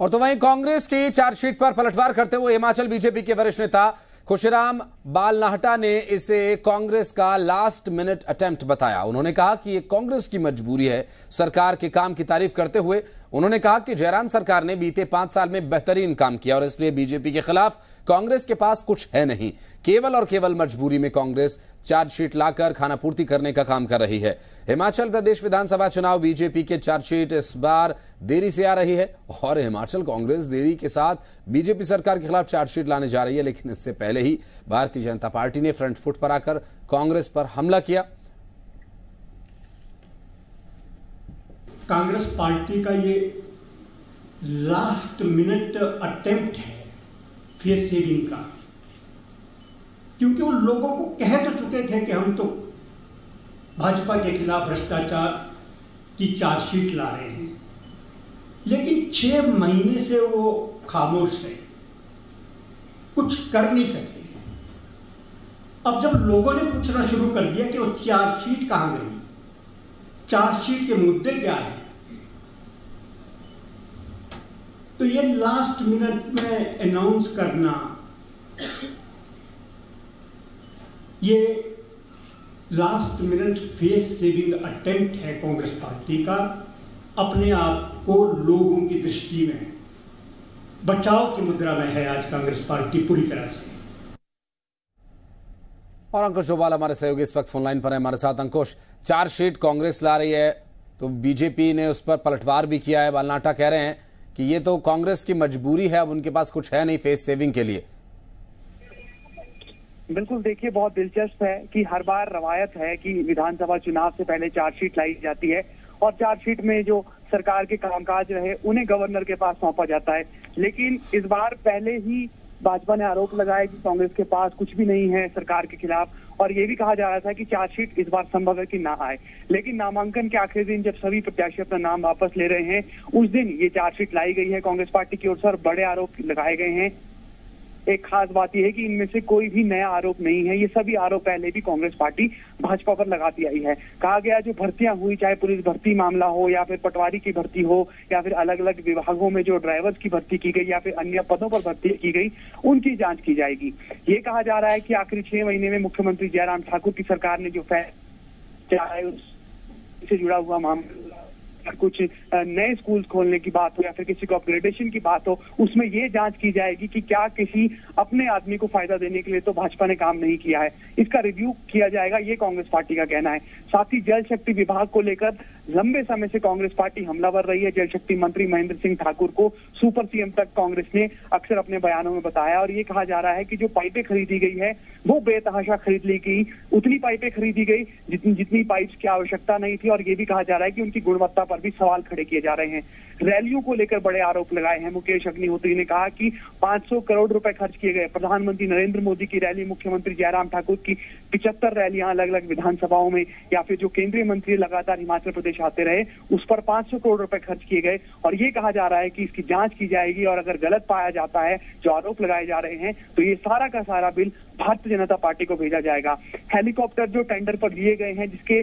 और तो वहीं कांग्रेस की चार्जशीट पर पलटवार करते हुए हिमाचल बीजेपी के वरिष्ठ नेता खुशीराम बालनाहटा ने इसे कांग्रेस का लास्ट मिनट अटेम्प्ट बताया। उन्होंने कहा कि ये कांग्रेस की मजबूरी है। सरकार के काम की तारीफ करते हुए उन्होंने कहा कि जयराम सरकार ने बीते 5 साल में बेहतरीन काम किया और इसलिए बीजेपी के खिलाफ कांग्रेस के पास कुछ है नहीं। केवल और केवल मजबूरी में कांग्रेस चार्जशीट लाकर खानापूर्ति करने का काम कर रही है। हिमाचल प्रदेश विधानसभा चुनाव बीजेपी के चार्जशीट इस बार देरी से आ रही है और हिमाचल कांग्रेस देरी के साथ बीजेपी सरकार के खिलाफ चार्जशीट लाने जा रही है। लेकिन इससे पहले ही भारतीय जनता पार्टी ने फ्रंट फुट पर आकर कांग्रेस पर हमला किया। कांग्रेस पार्टी का ये लास्ट मिनट अटेम्प्ट है फेस सेविंग का, क्योंकि वो लोगों को कह तो चुके थे कि हम तो भाजपा के खिलाफ भ्रष्टाचार की चार्जशीट ला रहे हैं, लेकिन 6 महीने से वो खामोश है, कुछ कर नहीं सके। अब जब लोगों ने पूछना शुरू कर दिया कि वो चार्जशीट कहां गई, चार्जशीट के मुद्दे क्या है, तो ये लास्ट मिनट में अनाउंस करना, ये last minute face saving attempt है कांग्रेस पार्टी का, अपने आप को लोगों की दृष्टि में बचाव की मुद्रा में है आज कांग्रेस पार्टी पूरी तरह से। और अंकुश डोभाल हमारे सहयोगी इस वक्त फोनलाइन पर है हमारे साथ। अंकुश, चार्जशीट कांग्रेस ला रही है तो बीजेपी ने उस पर पलटवार भी किया है। बालनाहटा कह रहे हैं कि ये तो कांग्रेस की मजबूरी है, अब उनके पास कुछ है नहीं फेस सेविंग के लिए। बिल्कुल, देखिए बहुत दिलचस्प है कि हर बार रवायत है कि विधानसभा चुनाव से पहले चार्जशीट लाई जाती है और चार्जशीट में जो सरकार के कामकाज रहे उन्हें गवर्नर के पास सौंपा जाता है। लेकिन इस बार पहले ही भाजपा ने आरोप लगाया कि कांग्रेस के पास कुछ भी नहीं है सरकार के खिलाफ, और ये भी कहा जा रहा था कि चार्जशीट इस बार संभव है कि ना आए। लेकिन नामांकन के आखिरी दिन जब सभी प्रत्याशी अपना नाम वापस ले रहे हैं, उस दिन ये चार्जशीट लाई गई है कांग्रेस पार्टी की ओर से और बड़े आरोप लगाए गए हैं। एक खास बात यह है कि इनमें से कोई भी नया आरोप नहीं है, ये सभी आरोप पहले भी कांग्रेस पार्टी भाजपा पर लगाती आई है। कहा गया जो भर्तियां हुई, चाहे पुलिस भर्ती मामला हो या फिर पटवारी की भर्ती हो या फिर अलग अलग विभागों में जो ड्राइवर्स की भर्ती की गई या फिर अन्य पदों पर भर्ती की गई, उनकी जांच की जाएगी। ये कहा जा रहा है कि आखिरी 6 महीने में मुख्यमंत्री जयराम ठाकुर की सरकार ने जो फैसला, चाहे उससे जुड़ा हुआ मामला, कुछ नए स्कूल खोलने की बात हो या फिर किसी को अपग्रेडेशन की बात हो, उसमें ये जांच की जाएगी कि क्या किसी अपने आदमी को फायदा देने के लिए तो भाजपा ने काम नहीं किया है। इसका रिव्यू किया जाएगा, ये कांग्रेस पार्टी का कहना है। साथ ही जल शक्ति विभाग को लेकर लंबे समय से कांग्रेस पार्टी हमलावर रही है। जल शक्ति मंत्री महेंद्र सिंह ठाकुर को सुपर सीएम तक कांग्रेस ने अक्सर अपने बयानों में बताया और ये कहा जा रहा है कि जो पाइपें खरीदी गई है वो बेतहाशा खरीद ली गई, उतनी पाइपें खरीदी गई जितनी पाइप्स की आवश्यकता नहीं थी, और ये भी कहा जा रहा है कि उनकी गुणवत्ता पर भी सवाल खड़े किए जा रहे हैं। रैलियों को लेकर बड़े आरोप लगाए हैं। मुकेश अग्निहोत्री ने कहा कि 500 करोड़ रुपए खर्च किए गए। प्रधानमंत्री नरेंद्र मोदी की रैली, मुख्यमंत्री जयराम ठाकुर की 75 रैलियां अलग अलग विधानसभाओं में, या फिर जो केंद्रीय मंत्री लगातार हिमाचल प्रदेश आते रहे, उस पर 500 करोड़ रुपए खर्च किए गए और ये कहा जा रहा है कि इसकी जांच की जाएगी और अगर गलत पाया जाता है जो आरोप लगाए जा रहे हैं तो ये सारा का सारा बिल भारतीय जनता पार्टी को भेजा जाएगा। हेलीकॉप्टर जो टेंडर पर लिए गए हैं, जिसके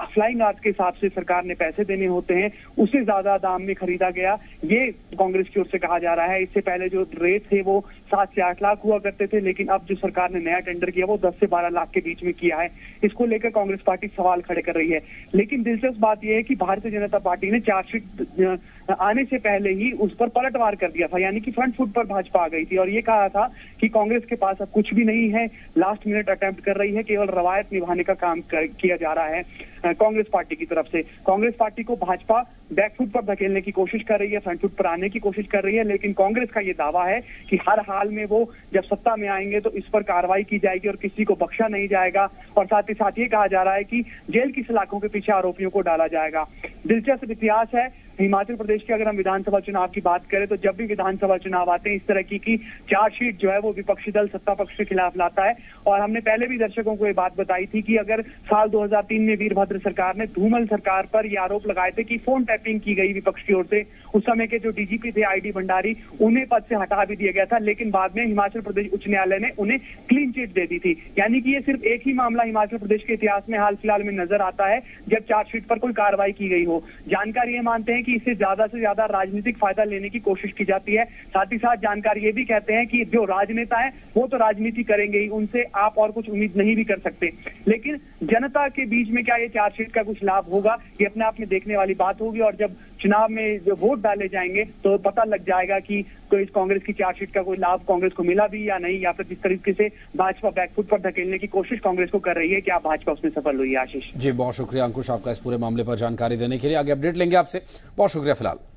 फ्लाइंग आर्ट्स के हिसाब से सरकार ने पैसे देने होते हैं, उससे ज्यादा दाम में खरीदा गया, ये कांग्रेस की ओर से कहा जा रहा है। इससे पहले जो रेट थे वो 7 से 8 लाख हुआ करते थे, लेकिन अब जो सरकार ने नया टेंडर किया वो 10 से 12 लाख के बीच में किया है। इसको लेकर कांग्रेस पार्टी सवाल खड़े कर रही है। लेकिन दिलचस्प बात यह है कि भारतीय जनता पार्टी ने चार्जशीट आने से पहले ही उस पर पलटवार कर दिया था, यानी कि फ्रंट फुट पर भाजपा आ गई थी और ये कहा था कि कांग्रेस के पास अब कुछ भी नहीं है, लास्ट मिनट अटेम्प्ट कर रही है, केवल रवायत निभाने का काम किया जा रहा है कांग्रेस पार्टी की तरफ से। कांग्रेस पार्टी को भाजपा बैकफुट पर धकेलने की कोशिश कर रही है, फ्रंट फुट पर आने की कोशिश कर रही है, लेकिन कांग्रेस का ये दावा है कि हर हाल में वो जब सत्ता में आएंगे तो इस पर कार्रवाई की जाएगी और किसी को बख्शा नहीं जाएगा। और साथ ही साथ ये कहा जा रहा है कि जेल की सलाखों के पीछे आरोपियों को डाला जाएगा। दिलचस्प इतिहास है हिमाचल प्रदेश के। अगर हम विधानसभा चुनाव की बात करें तो जब भी विधानसभा चुनाव आते हैं, इस तरह की चार्जशीट जो है वो विपक्षी दल सत्ता पक्ष के खिलाफ लाता है। और हमने पहले भी दर्शकों को ये बात बताई थी कि अगर साल 2003 में वीरभद्र सरकार ने धूमल सरकार पर ये आरोप लगाए थे कि फोन टैपिंग की गई विपक्ष की ओर से, उस समय के जो डीजीपी थे आईडी भंडारी, उन्हें पद से हटा भी दिया गया था, लेकिन बाद में हिमाचल प्रदेश उच्च न्यायालय ने उन्हें क्लीन चिट दे दी थी। यानी कि ये सिर्फ एक ही मामला हिमाचल प्रदेश के इतिहास में हाल फिलहाल में नजर आता है जब चार्जशीट पर कोई कार्रवाई की गई हो। जानकार ये मानते हैं कि इससे ज्यादा से ज्यादा राजनीतिक फायदा लेने की कोशिश की जाती है। साथ ही साथ जानकार ये भी कहते हैं कि जो राजनेता है वो तो राजनीति करेंगे ही, उनसे आप और कुछ उम्मीद नहीं भी कर सकते, लेकिन जनता के बीच में क्या ये चार्जशीट का कुछ लाभ होगा, ये अपने आप में देखने वाली बात होगी। और जब चुनाव में जो वोट डाले जाएंगे तो पता लग जाएगा कि कोई कांग्रेस की चार्जशीट का कोई लाभ कांग्रेस को मिला भी या नहीं, या फिर जिस तरीके से भाजपा बैकफुट पर धकेलने की कोशिश कांग्रेस को कर रही है, क्या भाजपा उसमें सफल हुई है। आशीष जी, बहुत शुक्रिया अंकुश आपका इस पूरे मामले पर जानकारी देने के लिए। आगे अपडेट लेंगे आपसे। बहुत शुक्रिया फिलहाल।